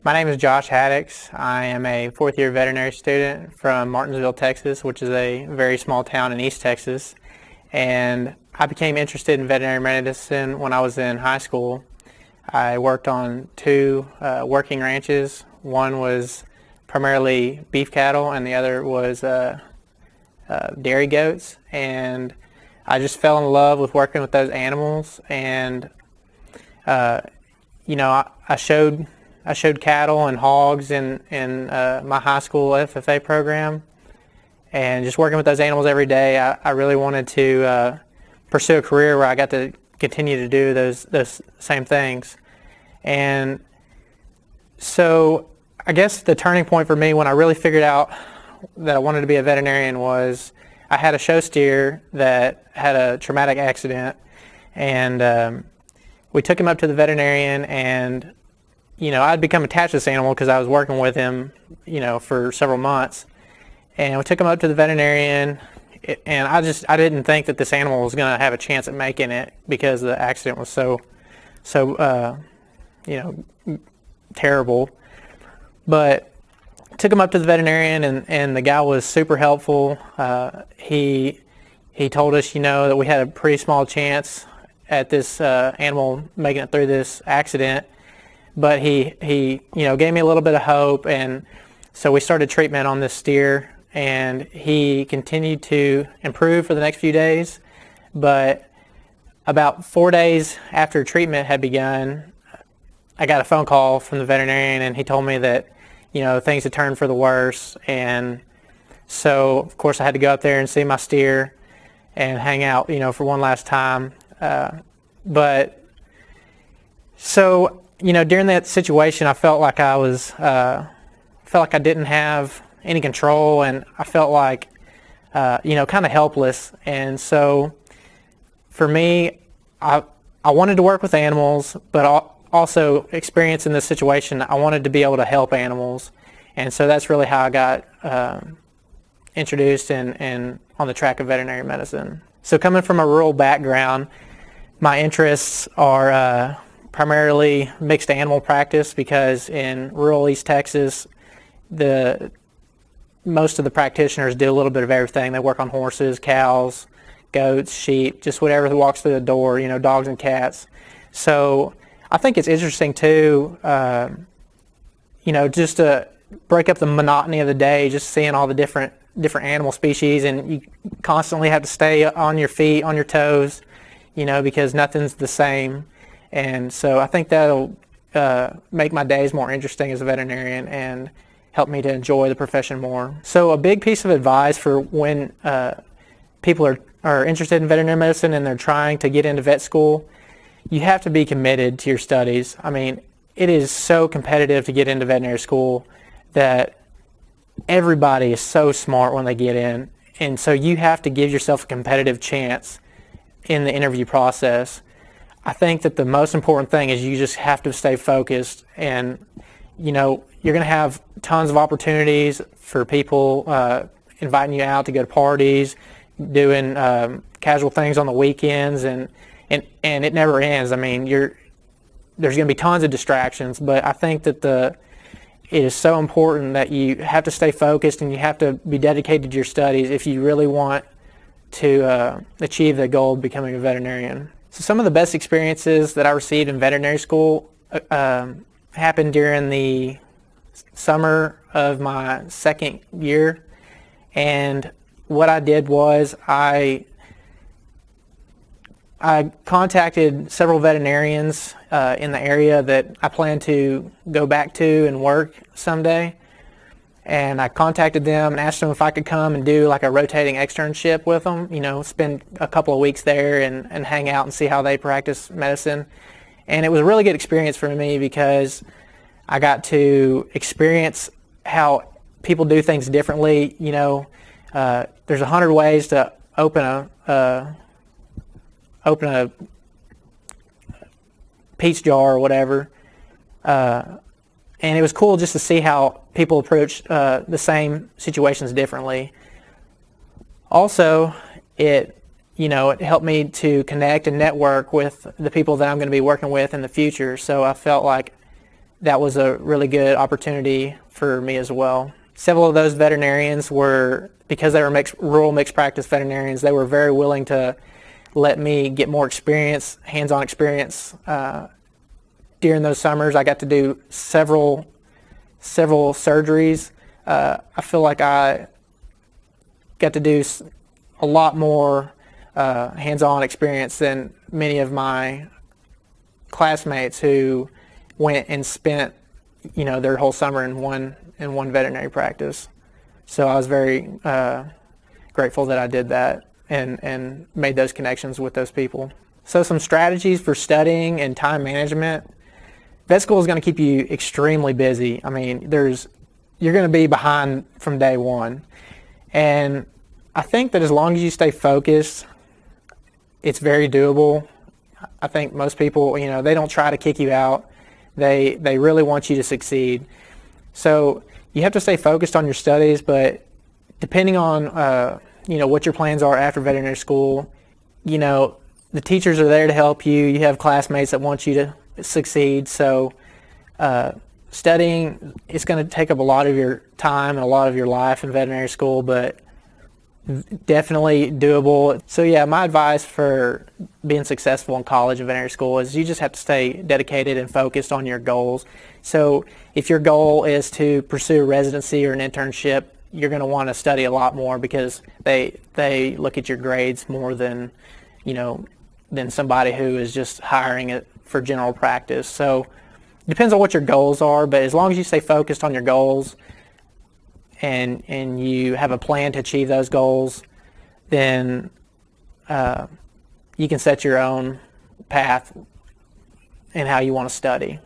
My name is Josh Haddox. I am a fourth-year veterinary student from Martinsville, Texas, which is a very small town in East Texas. And I became interested in veterinary medicine when I was in high school. I worked on two working ranches. One was primarily beef cattle, and the other was dairy goats. And I just fell in love with working with those animals. And I showed cattle and hogs in my high school FFA program, and just working with those animals every day, I really wanted to pursue a career where I got to continue to do those same things. And so I guess the turning point for me when I really figured out that I wanted to be a veterinarian was I had a show steer that had a traumatic accident, and we took him up to the veterinarian, and I'd become attached to this animal because I was working with him, for several months. And we took him up to the veterinarian, and I didn't think that this animal was going to have a chance at making it because the accident was so terrible. But took him up to the veterinarian, and the guy was super helpful. He told us, that we had a pretty small chance at this animal making it through this accident. But he gave me a little bit of hope, and so we started treatment on this steer, and he continued to improve for the next few days. But about 4 days after treatment had begun, I got a phone call from the veterinarian, and he told me that things had turned for the worse. And so of course I had to go up there and see my steer and hang out for one last time. But so during that situation, I felt like I didn't have any control, and I felt like, kind of helpless. And so for me, I wanted to work with animals, but also experiencing this situation, I wanted to be able to help animals. And so that's really how I got introduced and on the track of veterinary medicine. So coming from a rural background, my interests are primarily mixed animal practice, because in rural East Texas, most of the practitioners do a little bit of everything. They work on horses, cows, goats, sheep, just whatever walks through the door, dogs and cats. So I think it's interesting too, just to break up the monotony of the day, just seeing all the different animal species, and you constantly have to stay on your feet, on your toes, because nothing's the same. And so I think that'll make my days more interesting as a veterinarian and help me to enjoy the profession more. So a big piece of advice for when people are interested in veterinary medicine and they're trying to get into vet school, you have to be committed to your studies. I mean, it is so competitive to get into veterinary school that everybody is so smart when they get in. And so you have to give yourself a competitive chance in the interview process. I think that the most important thing is you just have to stay focused, and you're going to have tons of opportunities for people inviting you out to go to parties, doing casual things on the weekends, and it never ends. I mean, there's going to be tons of distractions, but I think that it is so important that you have to stay focused and you have to be dedicated to your studies if you really want to achieve the goal of becoming a veterinarian. So some of the best experiences that I received in veterinary school happened during the summer of my second year. And what I did was I contacted several veterinarians in the area that I plan to go back to and work someday. And I contacted them and asked them if I could come and do like a rotating externship with them, spend a couple of weeks there and hang out and see how they practice medicine. And it was a really good experience for me because I got to experience how people do things differently. There's 100 ways to open a peach jar or whatever. And it was cool just to see how people approach the same situations differently. Also, it helped me to connect and network with the people that I'm going to be working with in the future. So I felt like that was a really good opportunity for me as well. Several of those veterinarians were, because they were rural mixed practice veterinarians, they were very willing to let me get more experience, hands-on experience. During those summers, I got to do several surgeries. I feel like I got to do a lot more hands-on experience than many of my classmates who went and spent, their whole summer in one veterinary practice. So I was very grateful that I did that and made those connections with those people. So some strategies for studying and time management. Vet school is going to keep you extremely busy. I mean, you're going to be behind from day one. And I think that as long as you stay focused, it's very doable. I think most people, they don't try to kick you out. They really want you to succeed. So you have to stay focused on your studies, but depending on, what your plans are after veterinary school, the teachers are there to help you. You have classmates that want you to succeed. So studying, it's going to take up a lot of your time and a lot of your life in veterinary school, but definitely doable. So yeah, my advice for being successful in college and veterinary school is you just have to stay dedicated and focused on your goals. So if your goal is to pursue a residency or an internship, you're going to want to study a lot more because they look at your grades more than than somebody who is just hiring it for general practice. So it depends on what your goals are, but as long as you stay focused on your goals and you have a plan to achieve those goals, then you can set your own path and how you want to study.